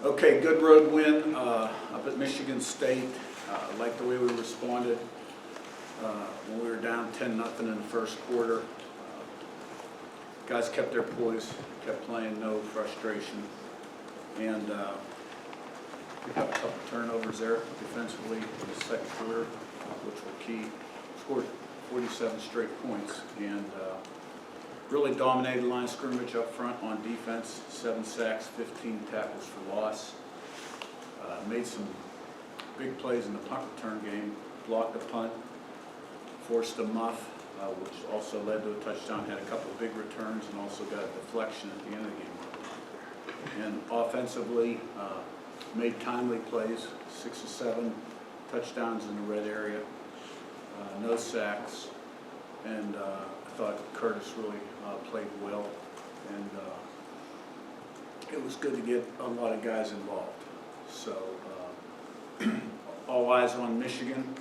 Okay, good road win up at Michigan State. Like the way we responded when we were down 10-0 in the first quarter. Guys kept their poise, kept playing, no frustration, and we got a couple turnovers there defensively in the second quarter, which were key. Scored 47 straight points and really dominated the line of scrimmage up front on defense. 7 sacks, 15 tackles for loss. Made some big plays in the punt return game. Blocked a punt, forced a muff, which also led to a touchdown. Had a couple of big returns and also got a deflection at the end of the game. And offensively, made timely plays. 6 or 7 touchdowns in the red area. No sacks, and I thought Curtis really played well, and it was good to get a lot of guys involved. So all eyes on Michigan.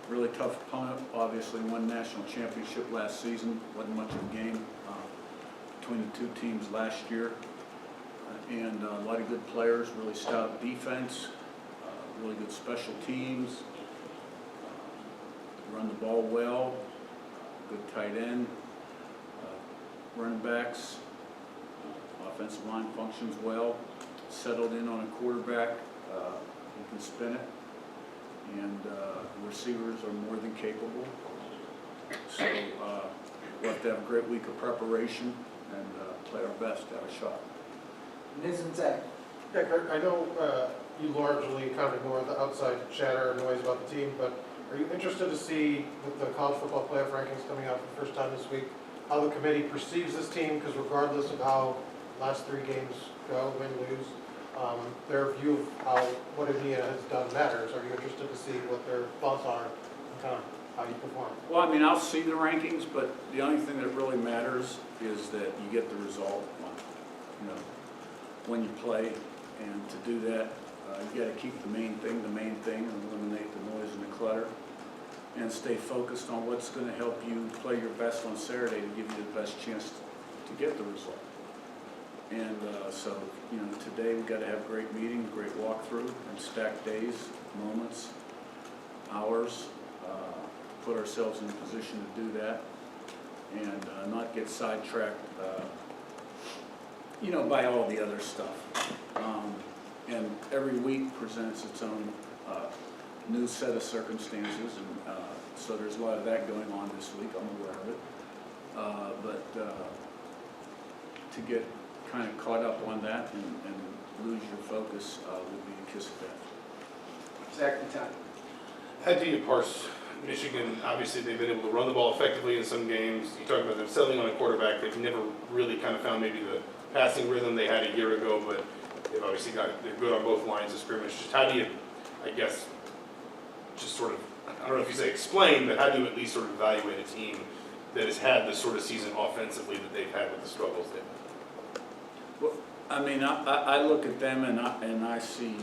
Really tough opponent. Obviously won national championship last season. Wasn't much of a game between the two teams last year, and a lot of good players. Really stout defense. Really good special teams. Run the ball well. Good tight end. Running backs. Offensive line functions well. Settled in on a quarterback. He can spin it. And receivers are more than capable. So we'll have to have a great week of preparation and play our best to have a shot. Ms. and Zach. Yeah, Kurt, I know you largely kind of ignore the outside chatter and noise about the team, but are you interested to see, with the college football playoff rankings coming out for the first time this week, how the committee perceives this team? Because regardless of how the last 3 games go, win, lose, their view of what Indiana has done matters. Are you interested to see what their thoughts are and kind of how you perform? Well, I mean, I'll see the rankings, but the only thing that really matters is that you get the result, when you play. And to do that, you got to keep the main thing, and eliminate the noise and the clutter, and stay focused on what's going to help you play your best on Saturday to give you the best chance to get the result. And so, today we got to have great meetings, great walkthrough, and stacked days, moments, hours, to put ourselves in a position to do that, and not get sidetracked, by all the other stuff. And every week presents its own new set of circumstances, and so there's a lot of that going on this week. I'm aware of it, but to get kind of caught up on that and lose your focus would be a kiss of death. Zach and Todd. How do you parse Michigan? Obviously, they've been able to run the ball effectively in some games. You talk about them settling on a quarterback. They've never really kind of found maybe the passing rhythm they had a year ago, but they've obviously they're good on both lines of scrimmage. Just how do you, I guess, just sort of, I don't know if you say explain, but how do you at least sort of evaluate a team that has had this sort of season offensively that they've had with the struggles they've had? Well, I mean, I look at them and I see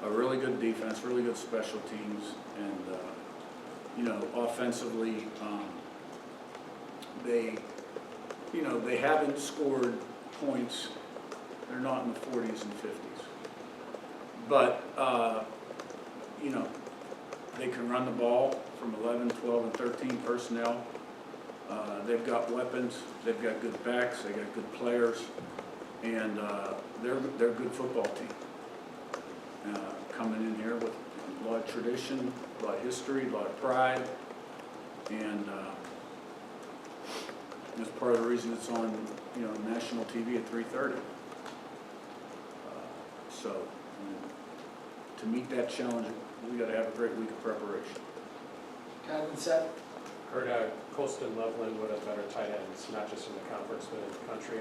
a really good defense, really good special teams, and offensively, they haven't scored points. They're not in the 40s and 50s, but they can run the ball from 11, 12, and 13 personnel. They've got weapons. They've got good backs. They got good players. And they're a good football team, coming in here with a lot of tradition, a lot of history, a lot of pride, and that's part of the reason it's on national TV at 3:30. So to meet that challenge, we got to have a great week of preparation. Todd and Seth. Heard Colston Loveland would have better tight ends, not just in the conference but in the country.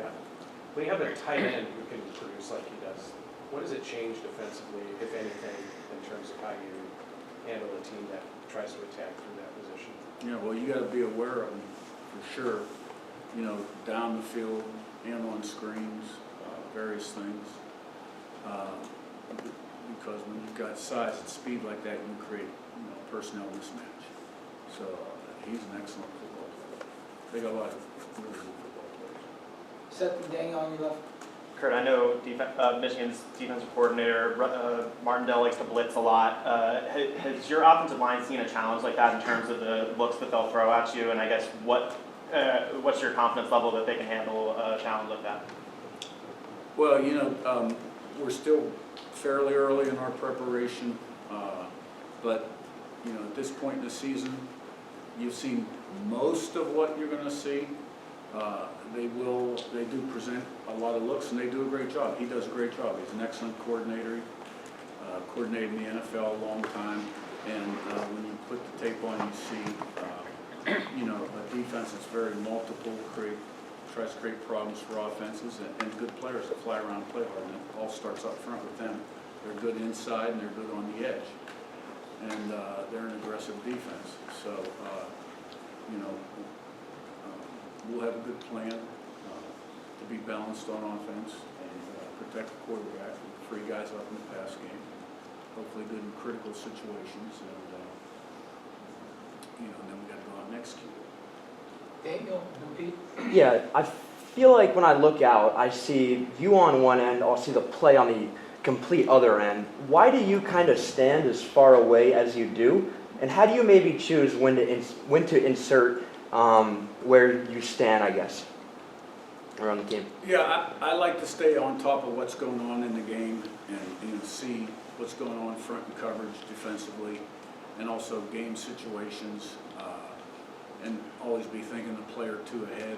When you have a tight end who can produce like he does, what does it change defensively, if anything, in terms of how you handle a team that tries to attack through that position? Yeah, well, you got to be aware of them for sure. Down the field and on screens, various things. Because when you've got size and speed like that, you create personnel mismatch. So he's an excellent football player. They got a lot of really good football players. Seth and Daniel on your left. Kurt, I know Michigan's defensive coordinator, Martindale, likes to blitz a lot. Has your offensive line seen a challenge like that in terms of the looks that they'll throw at you? And I guess what's your confidence level that they can handle a challenge like that? Well, we're still fairly early in our preparation, but, at this point in the season, you've seen most of what you're going to see. They do present a lot of looks, and they do a great job. He does a great job. He's an excellent coordinator, coordinated in the NFL a long time, and when you put the tape on, you see, a defense that's very multiple, tries to create problems for offenses, and good players that fly around and play hard, and it all starts up front with them. They're good inside, and they're good on the edge, and they're an aggressive defense. So, we'll have a good plan to be balanced on offense and protect the quarterback, and free guys up in the pass game. Hopefully good in critical situations, and then we got to go out and execute. Daniel, Pete? Yeah, I feel like when I look out, I see you on one end, I'll see the play on the complete other end. Why do you kind of stand as far away as you do? And how do you maybe choose when to insert where you stand, I guess, around the game? Yeah, I like to stay on top of what's going on in the game and see what's going on front and coverage defensively, and also game situations, and always be thinking a play or two ahead.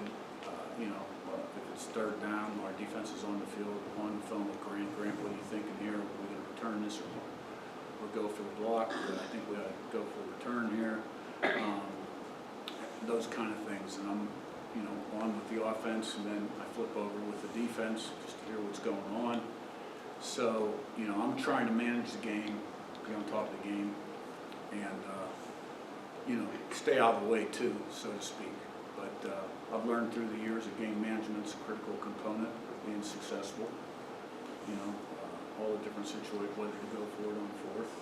If it's third down, our defense is on the field, on the phone with Grant. Grant, what are you thinking here? Are we going to return this or go for the block? I think we ought to go for the return here. Those kind of things, and I'm, on with the offense, and then I flip over with the defense just to hear what's going on. So, I'm trying to manage the game, be on top of the game, and stay out of the way too, so to speak. But I've learned through the years that game management's a critical component of being successful. All the different situations, whether to go for it on fourth,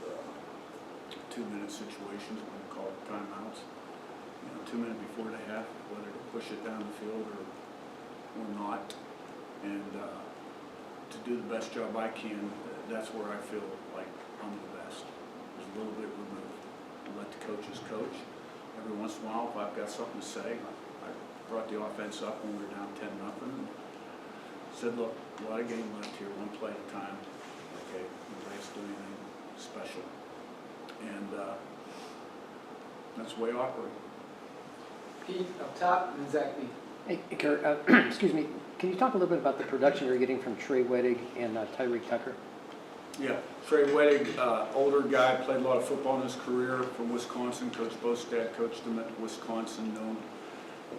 2-minute situations when you call timeouts. 2 minutes before the half, whether to push it down the field or not, and to do the best job I can. That's where I feel like I'm the best. There's a little bit removed. I let the coaches coach. Every once in a while, if I've got something to say, I brought the offense up when we were down 10-0, and said, look, a lot of game left here, one play at a time. Okay, nobody has to do anything special, and that's the way I operate. Pete up top, and Zach B. Hey, Kurt, excuse me, can you talk a little bit about the production you're getting from Trey Wettig and Tyreek Tucker? Yeah, Trey Wettig, older guy, played a lot of football in his career from Wisconsin. Coach Bostad coached him at Wisconsin.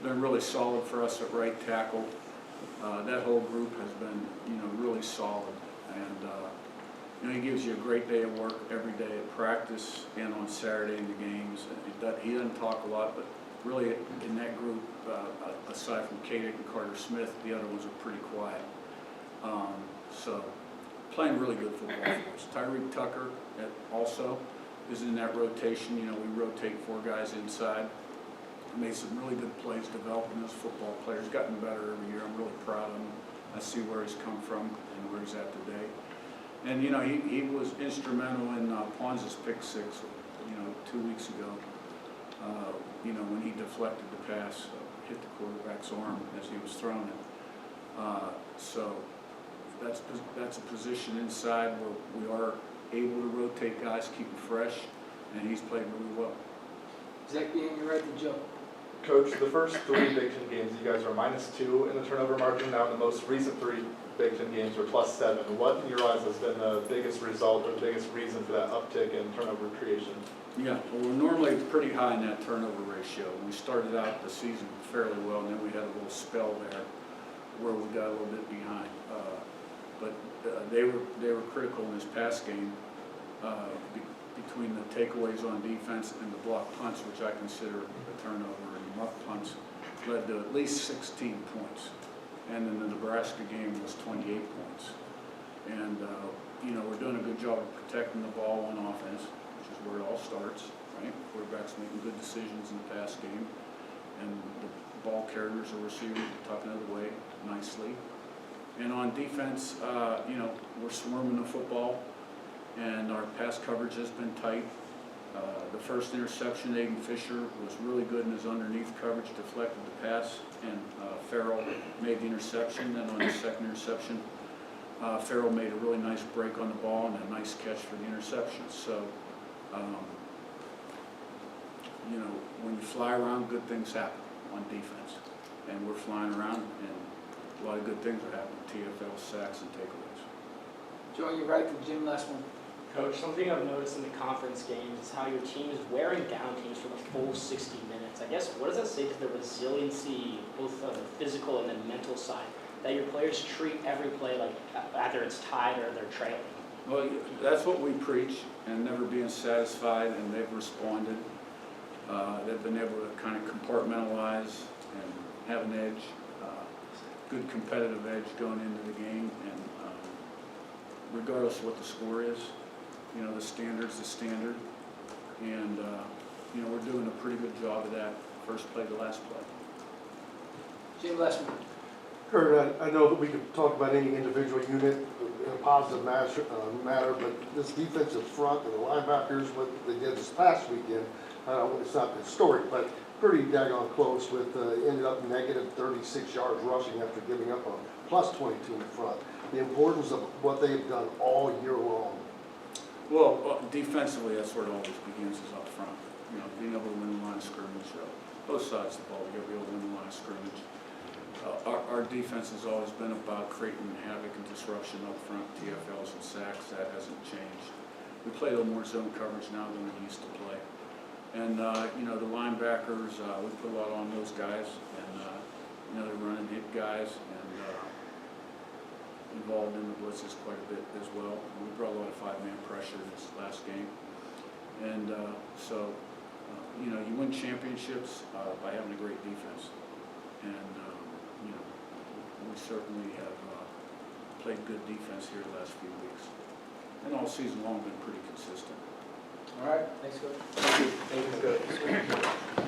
Been really solid for us at right tackle. That whole group has been, really solid, and he gives you a great day of work every day at practice and on Saturday in the games. He doesn't talk a lot, but really in that group, aside from Kadick and Carter Smith, the other ones are pretty quiet. So playing really good football for us. Tyreek Tucker also is in that rotation. We rotate 4 guys inside. Made some really good plays developing as football players. Gotten better every year. I'm really proud of him. I see where he's come from and where he's at today. And he was instrumental in Pons' pick 6, 2 weeks ago. When he deflected the pass, hit the quarterback's arm as he was throwing it. So that's a position inside where we are able to rotate guys, keep them fresh, and he's played really well. Zach B. and you're right to Joe. Coach, the first 3 Big Ten games, you guys are -2 in the turnover margin. Now, in the most recent 3 Big Ten games, you're +7. What, in your eyes, has been the biggest result or the biggest reason for that uptick in turnover creation? Yeah, well, we're normally pretty high in that turnover ratio. We started out the season fairly well, and then we had a little spell there where we got a little bit behind. But they were critical in this pass game between the takeaways on defense and the block punts, which I consider a turnover, and muff punts led to at least 16 points. And in the Nebraska game was 28 points. And we're doing a good job of protecting the ball on offense, which is where it all starts, right? Quarterbacks making good decisions in the pass game, and the ball carriers or receivers tucking it away nicely. And on defense, we're swarming the football, and our pass coverage has been tight. The first interception, Aiden Fisher was really good in his underneath coverage, deflected the pass, and Farrell made the interception. Then on the second interception, Farrell made a really nice break on the ball and a nice catch for the interception. So, when you fly around, good things happen on defense. And we're flying around, and a lot of good things are happening, TFL, sacks, and takeaways. Joe, you're right to Jim, last one. Coach, something I've noticed in the conference games is how your team is wearing down teams for the full 60 minutes. I guess, what does that say to the resiliency, both on the physical and the mental side, that your players treat every play like either it's tied or they're trailing? Well, that's what we preach, and never being satisfied, and they've responded. They've been able to kind of compartmentalize and have an edge, good competitive edge going into the game, and regardless of what the score is, the standard's the standard, and we're doing a pretty good job of that, first play to last play. Jim, last one. Kurt, I know that we could talk about any individual unit in a positive matter, but this defensive front and the linebackers, what they did this past weekend, it's not historic, but pretty daggone close with, ended up negative 36 yards rushing after giving up a plus 22 in front. The importance of what they have done all year long. Well, defensively, that's where it always begins, is up front. Being able to win the line of scrimmage, both sides of the ball, you got to be able to win the line of scrimmage. Our defense has always been about creating havoc and disruption up front, TFLs and sacks. That hasn't changed. We play a little more zone coverage now than we used to play. And, the linebackers, we put a lot on those guys, and, they're running hit guys, and involved in the blitzes quite a bit as well. And we brought a lot of five-man pressure this last game. And you win championships by having a great defense. And, we certainly have played good defense here the last few weeks. And all season long been pretty consistent. All right, thanks, Coach. Thank you, Coach.